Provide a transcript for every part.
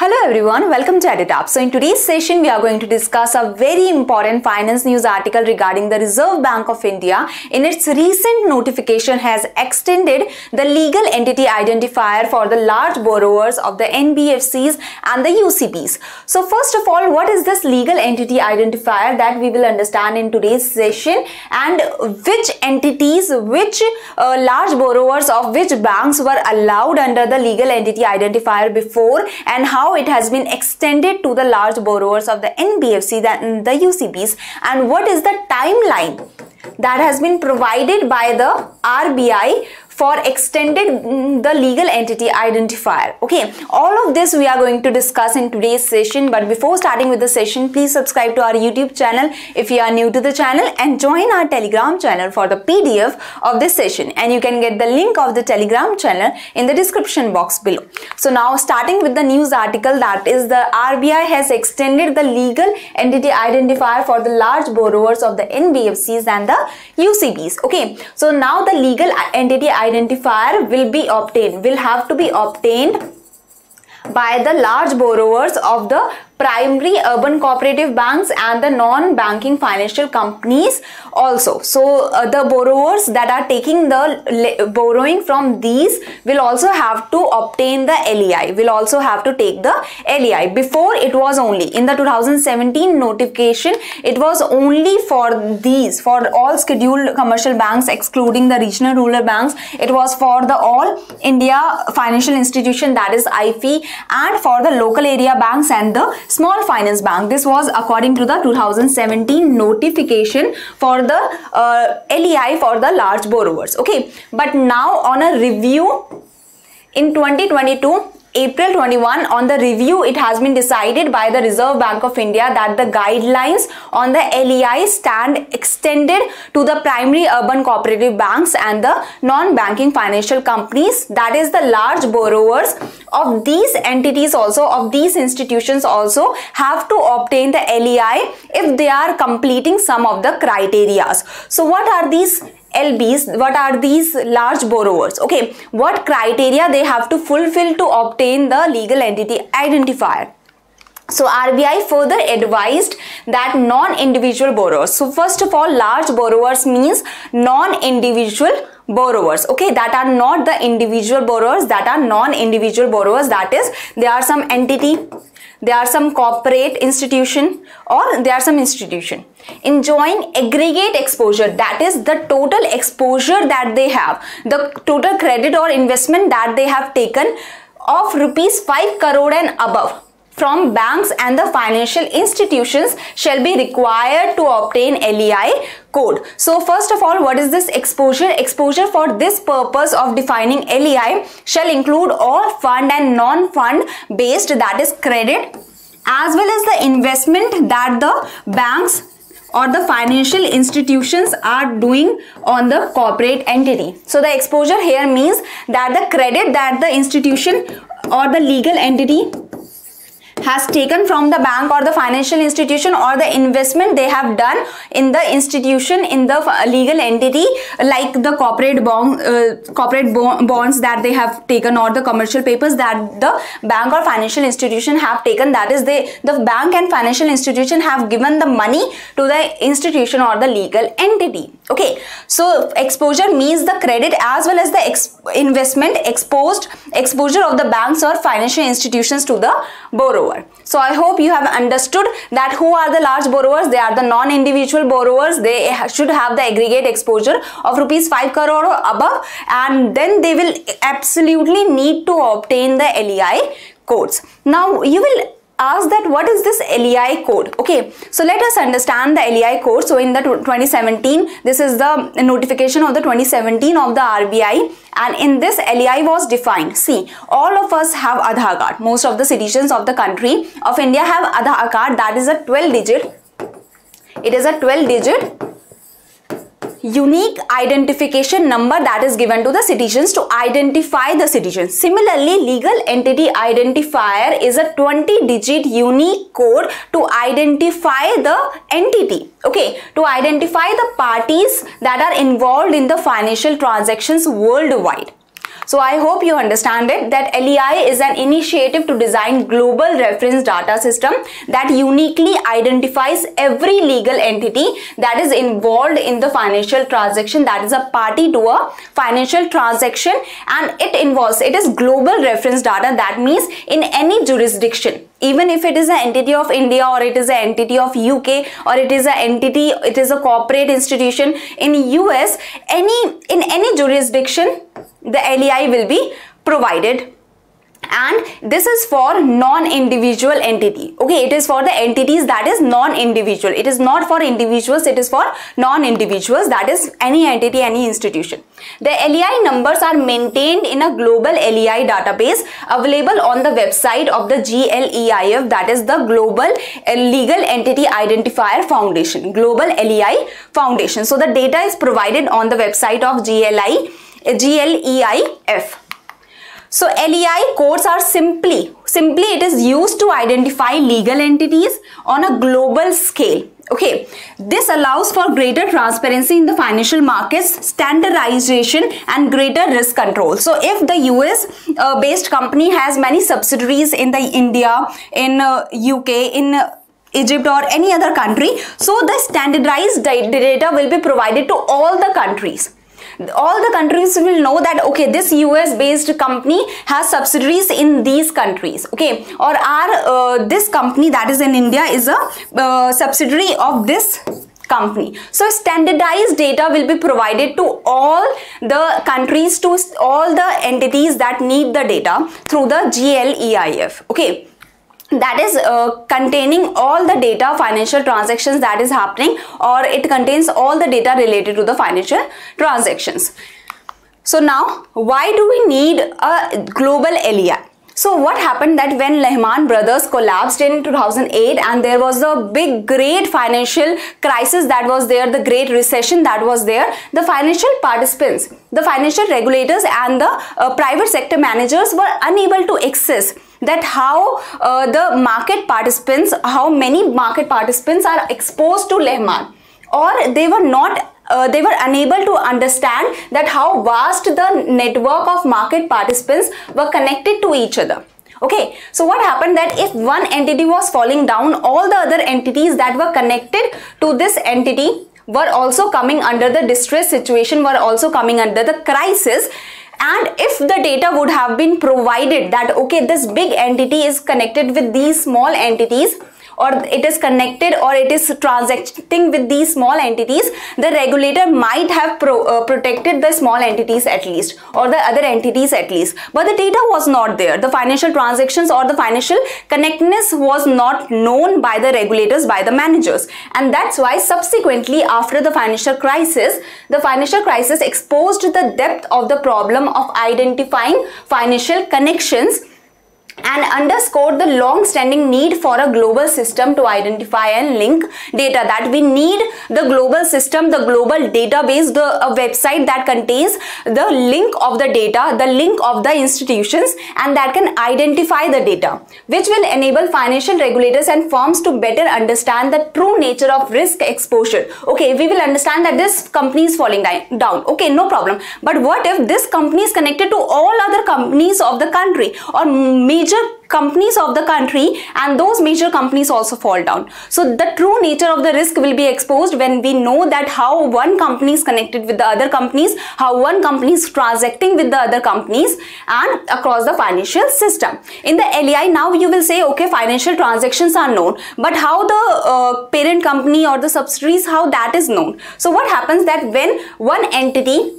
Hello everyone, welcome to EditUp. So in today's session, we are going to discuss a very important finance news article regarding the Reserve Bank of India. In its recent notification has extended the legal entity identifier for the large borrowers of the NBFCs and the UCBs. So first of all, what is this legal entity identifier that we will understand in today's session, and which entities, which large borrowers of which banks were allowed under the legal entity identifier before, and how it has been extended to the large borrowers of the NBFC and the UCBs, and what is the timeline that has been provided by the RBI for extended the legal entity identifier. Okay, all of this we are going to discuss in today's session. But before starting with the session, please subscribe to our YouTube channel if you are new to the channel, and join our Telegram channel for the PDF of this session, and you can get the link of the Telegram channel in the description box below. So now starting with the news article, that is the RBI has extended the legal entity identifier for the large borrowers of the NBFCs and the UCBs. Okay, so now the legal entity identifier will have to be obtained by the large borrowers of the primary urban cooperative banks and the non-banking financial companies also. So the borrowers that are taking the borrowing from these will also have to obtain the LEI, will also have to take the LEI. Before, it was only in the 2017 notification, it was only for these, for all scheduled commercial banks excluding the regional rural banks. It was for the all India financial institution, that is IFI, and for the local area banks and the small finance bank. This was according to the 2017 notification for the LEI for the large borrowers. Okay, but now on a review in 2022, April 21, on the review, it has been decided by the Reserve Bank of India that the guidelines on the LEI stand extended to the primary urban cooperative banks and the non-banking financial companies, that is the large borrowers of these entities also, of these institutions also have to obtain the LEI if they are completing some of the criteria. So what are these LBs, what are these large borrowers? Okay, what criteria they have to fulfill to obtain the legal entity identifier? So RBI further advised that non-individual borrowers. So first of all, large borrowers means non-individual borrowers. Okay, that are not the individual borrowers, that are non-individual borrowers. That is, there are some entity, there are some corporate institution, or there are some institution enjoying aggregate exposure, that is the total exposure that they have, the total credit or investment that they have taken of rupees 5 crore and above from banks and the financial institutions shall be required to obtain LEI code. So first of all, what is this exposure? Exposure for this purpose of defining LEI shall include all fund and non-fund based, that is credit, as well as the investment that the banks or the financial institutions are doing on the corporate entity. So the exposure here means that the credit that the institution or the legal entity has taken from the bank or the financial institution, or the investment they have done in the institution, in the legal entity, like the corporate bonds that they have taken, or the commercial papers that the bank or financial institution have taken, that is the bank and financial institution have given the money to the institution or the legal entity. Okay, so exposure means the credit as well as the investment exposure of the banks or financial institutions to the borrower. So I hope you have understood that who are the large borrowers. They are the non-individual borrowers. They should have the aggregate exposure of rupees 5 crore or above, and then they will absolutely need to obtain the LEI codes. Now you will ask that what is this LEI code? Okay, so let us understand the LEI code. So in the 2017, this is the notification of the 2017 of the RBI, and in this LEI was defined. See, all of us have Aadhaar card. Most of the citizens of the country of India have Aadhaar card. That is a 12-digit. It is a 12-digit unique identification number that is given to the citizens to identify the citizens. Similarly, legal entity identifier is a 20-digit unique code to identify the entity. Okay, to identify the parties that are involved in the financial transactions worldwide. So I hope you understand it, that LEI is an initiative to design global reference data system that uniquely identifies every legal entity that is involved in the financial transaction, that is a party to a financial transaction, and it is global reference data. That means in any jurisdiction, even if it is an entity of India or it is an entity of UK or it is a corporate institution in US, in any jurisdiction, the LEI will be provided. And this is for non-individual entity. Okay, it is for the entities that is non-individual. It is not for individuals, it is for non-individuals, that is any entity, any institution. The LEI numbers are maintained in a global LEI database available on the website of the GLEIF, that is the Global Legal Entity Identifier Foundation, Global LEI Foundation. So the data is provided on the website of GLEIF. So LEI codes are simply it is used to identify legal entities on a global scale. Okay, this allows for greater transparency in the financial markets, standardization and greater risk control. So if the US based company has many subsidiaries in the India, in UK, in Egypt or any other country, so the standardized data will be provided to all the countries. All the countries will know that okay, this US based company has subsidiaries in these countries, okay, or this company that is in India is a subsidiary of this company. So standardized data will be provided to all the countries, to all the entities that need the data through the GLEIF. Okay, that is containing all the data, financial transactions that is happening, or it contains all the data related to the financial transactions. So now, why do we need a global LEI? So what happened that when Lehman Brothers collapsed in 2008 and there was a great financial crisis that was there, the great recession that was there, the financial participants, the financial regulators and the private sector managers were unable to access that how how many market participants are exposed to Lehman, or they were unable to understand that how vast the network of market participants were connected to each other. Okay, so what happened that if one entity was falling down, all the other entities that were connected to this entity were also coming under the distress situation, were also coming under the crisis. And if the data would have been provided that okay, this big entity is connected with these small entities, or it is connected or it is transacting with these small entities, the regulator might have protected the small entities at least, or the other entities at least, but the data was not there. The financial transactions or the financial connectedness was not known by the regulators, by the managers, and that's why subsequently after the financial crisis exposed the depth of the problem of identifying financial connections and underscored the long-standing need for a global system to identify and link data, that we need the global system, the global database, a website that contains the link of the data, the link of the institutions, and that can identify the data, which will enable financial regulators and firms to better understand the true nature of risk exposure. Okay, we will understand that this company is falling down. Okay, no problem. But what if this company is connected to all other companies of the country or major companies of the country, and those major companies also fall down? So the true nature of the risk will be exposed when we know that how one company is connected with the other companies, how one company is transacting with the other companies and across the financial system. In the LEI, now you will say okay, financial transactions are known, but how the parent company or the subsidiaries, how that is known? So what happens that when one entity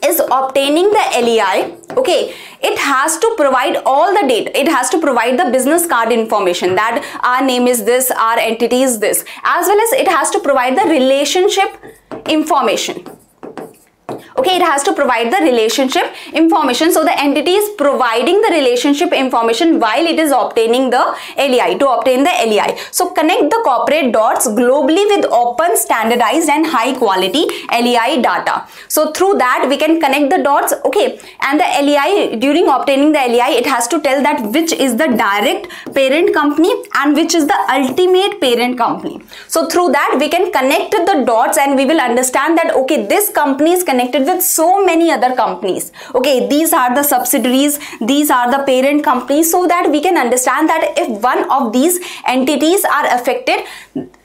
is obtaining the LEI, okay, it has to provide all the data. It has to provide the business card information, that our name is this, our entity is this, as well as it has to provide the relationship information. Okay, it has to provide the relationship information. So the entity is providing the relationship information while it is obtaining the LEI, to obtain the LEI. So connect the corporate dots globally with open, standardized and high quality LEI data. So through that we can connect the dots. Okay, and the LEI, during obtaining the LEI, it has to tell that which is the direct parent company and which is the ultimate parent company. So through that we can connect the dots and we will understand that okay, this company is connected with so many other companies. Okay, these are the subsidiaries, these are the parent companies, so that we can understand that if one of these entities are affected,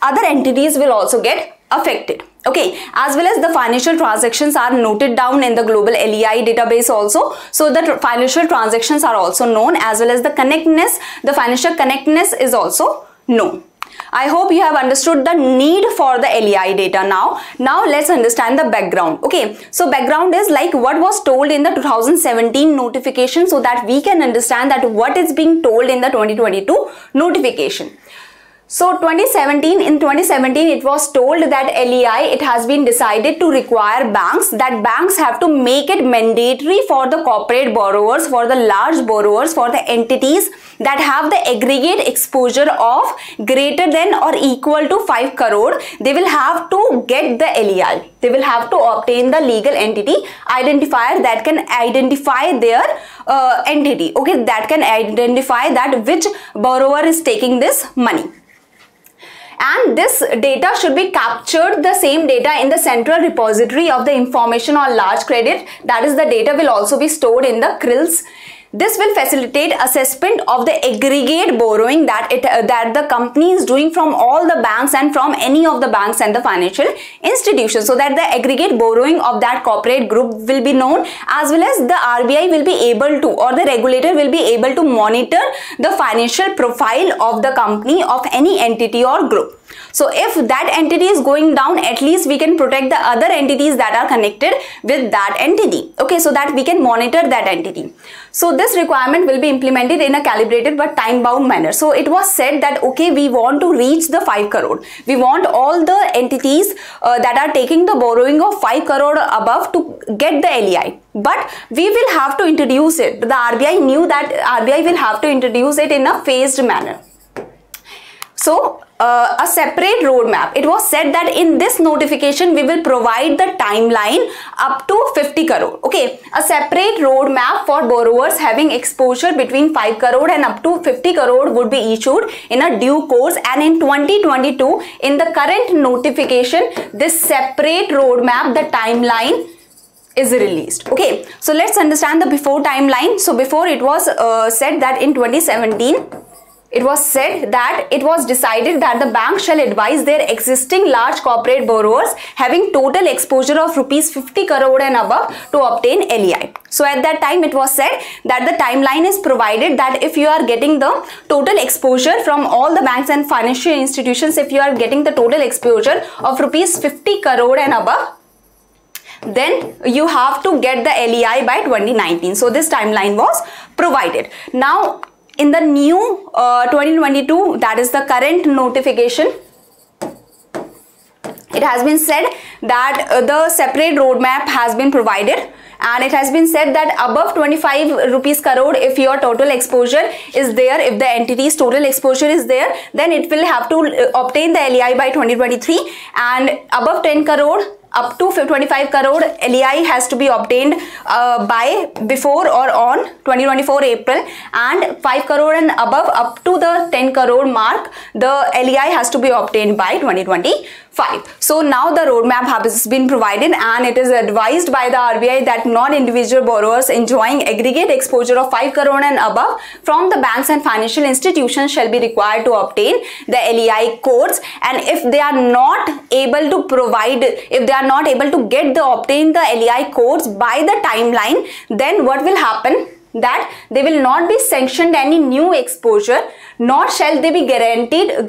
other entities will also get affected. Okay, as well as the financial transactions are noted down in the global LEI database also. So the financial transactions are also known, as well as the connectedness, the financial connectedness is also known. I hope you have understood the need for the LEI data now. Now let's understand the background. Okay, so background is like what was told in the 2017 notification, so that we can understand that what is being told in the 2022 notification. So in 2017 it was told that LEI, it has been decided to require banks, that banks have to make it mandatory for the corporate borrowers, for the large borrowers, for the entities that have the aggregate exposure of greater than or equal to 5 crore. They will have to get the LEI. They will have to obtain the legal entity identifier that can identify their entity. Okay, that can identify that which borrower is taking this money. And this data should be captured, the same data, in the central repository of the information on large credit. That is, the data will also be stored in the CRILs. This will facilitate assessment of the aggregate borrowing that the company is doing from all the banks and from any of the banks and the financial institutions, so that the aggregate borrowing of that corporate group will be known, as well as the RBI will be able to, or the regulator will be able to monitor the financial profile of the company, of any entity or group. So if that entity is going down, at least we can protect the other entities that are connected with that entity. Okay, so that we can monitor that entity. So this requirement will be implemented in a calibrated but time-bound manner. So it was said that, okay, we want to reach the 5 crore. We want all the entities that are taking the borrowing of 5 crore above to get the LEI. But we will have to introduce it. The RBI knew that RBI will have to introduce it in a phased manner. So a separate roadmap. It was said that in this notification we will provide the timeline up to 50 crore. Okay, a separate roadmap for borrowers having exposure between 5 crore and up to 50 crore would be issued in a due course, and in 2022 in the current notification this separate roadmap, the timeline, is released. Okay, so let's understand the before timeline. So before, it was said that in 2017 it was said that it was decided that the bank shall advise their existing large corporate borrowers having total exposure of rupees 50 crore and above to obtain LEI. So at that time it was said that the timeline is provided that if you are getting the total exposure from all the banks and financial institutions, if you are getting the total exposure of rupees 50 crore and above, then you have to get the LEI by 2019. So this timeline was provided. Now in the new 2022, that is the current notification, it has been said that the separate roadmap has been provided, and it has been said that above 25 rupees crore, if your total exposure is there, if the entity's total exposure is there, then it will have to obtain the LEI by 2023, and above 10 crore up to 25 crore LEI has to be obtained by before or on 2024 April, and 5 crore and above up to the 10 crore mark the LEI has to be obtained by 2025. So now the roadmap has been provided, and it is advised by the RBI that non-individual borrowers enjoying aggregate exposure of 5 crore and above from the banks and financial institutions shall be required to obtain the LEI codes, and if they are not able to provide, if they are not able to get the obtain the LEI codes by the timeline, then what will happen? That they will not be sanctioned any new exposure, nor shall they be granted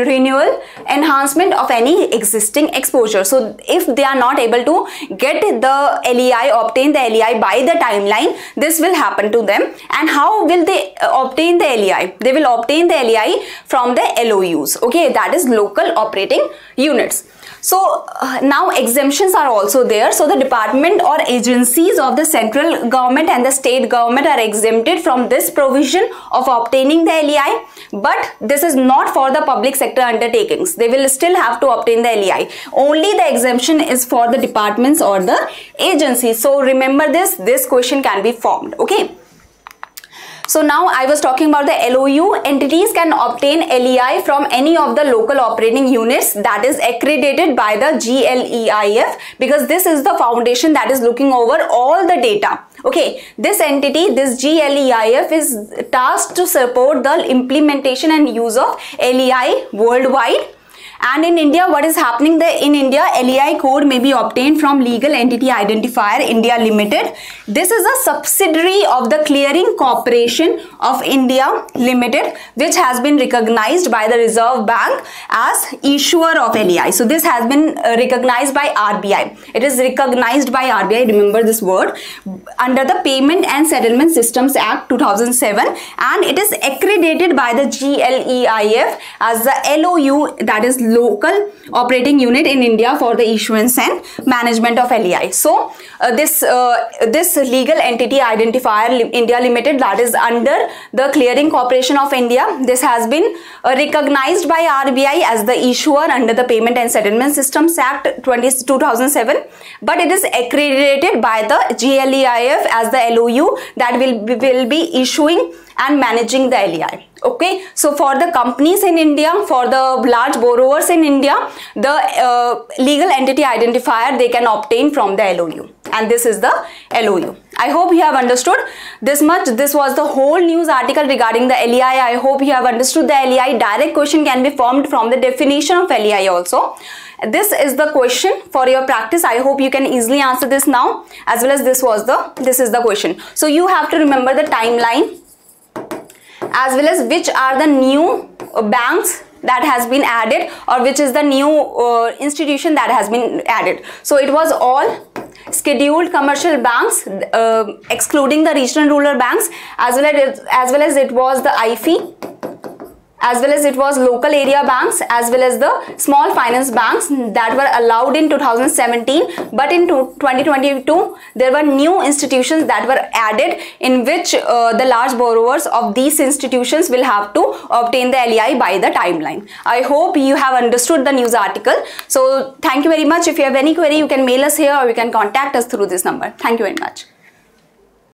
renewal, enhancement of any existing exposure. So if they are not able to get the LEI, obtain the LEI by the timeline, this will happen to them. And how will they obtain the LEI? They will obtain the LEI from the LOUs, okay, that is local operating units. So now exemptions are also there. So the department or agencies of the central government and the state government are exempted from this provision of obtaining the LEI, but this is not for the public sector undertakings. They will still have to obtain the LEI. Only the exemption is for the departments or the agencies. So remember this question can be formed. Okay. So now I was talking about the LOU. Entities can obtain LEI from any of the local operating units that is accredited by the GLEIF, because this is the foundation that is looking over all the data. Okay, this entity, this GLEIF, is tasked to support the implementation and use of LEI worldwide. And in India, what is happening there? In India, LEI code may be obtained from Legal Entity Identifier India Limited. This is a subsidiary of the Clearing Corporation of India Limited, which has been recognized by the Reserve Bank as issuer of LEI. So this has been recognized by RBI. It is recognized by RBI, remember this word, under the Payment and Settlement Systems Act 2007, and it is accredited by the GLEIF as the LOU, that is local operating unit in India for the issuance and management of LEI. So this Legal Entity Identifier India Limited, that is under the Clearing Corporation of India, this has been recognized by RBI as the issuer under the Payment and Settlement Systems Act 2007, but it is accredited by the GLEIF as the LOU that will be issuing and managing the LEI. Okay, so for the companies in India, for the large borrowers in India, the legal entity identifier they can obtain from the LOU, and this is the LOU. I hope you have understood this much. This was the whole news article regarding the LEI. I hope you have understood the LEI. Direct question can be formed from the definition of LEI also. This is the question for your practice. I hope you can easily answer this now, as well as this is the question. So you have to remember the timeline, as well as which are the new banks that has been added, or which is the new institution that has been added. So it was all scheduled commercial banks, excluding the regional rural banks, as well as it was the IFI, as well as it was local area banks, as well as the small finance banks that were allowed in 2017. But in 2022, there were new institutions that were added, in which the large borrowers of these institutions will have to obtain the LEI by the timeline. I hope you have understood the news article. So thank you very much. If you have any query, you can mail us here, or you can contact us through this number. Thank you very much.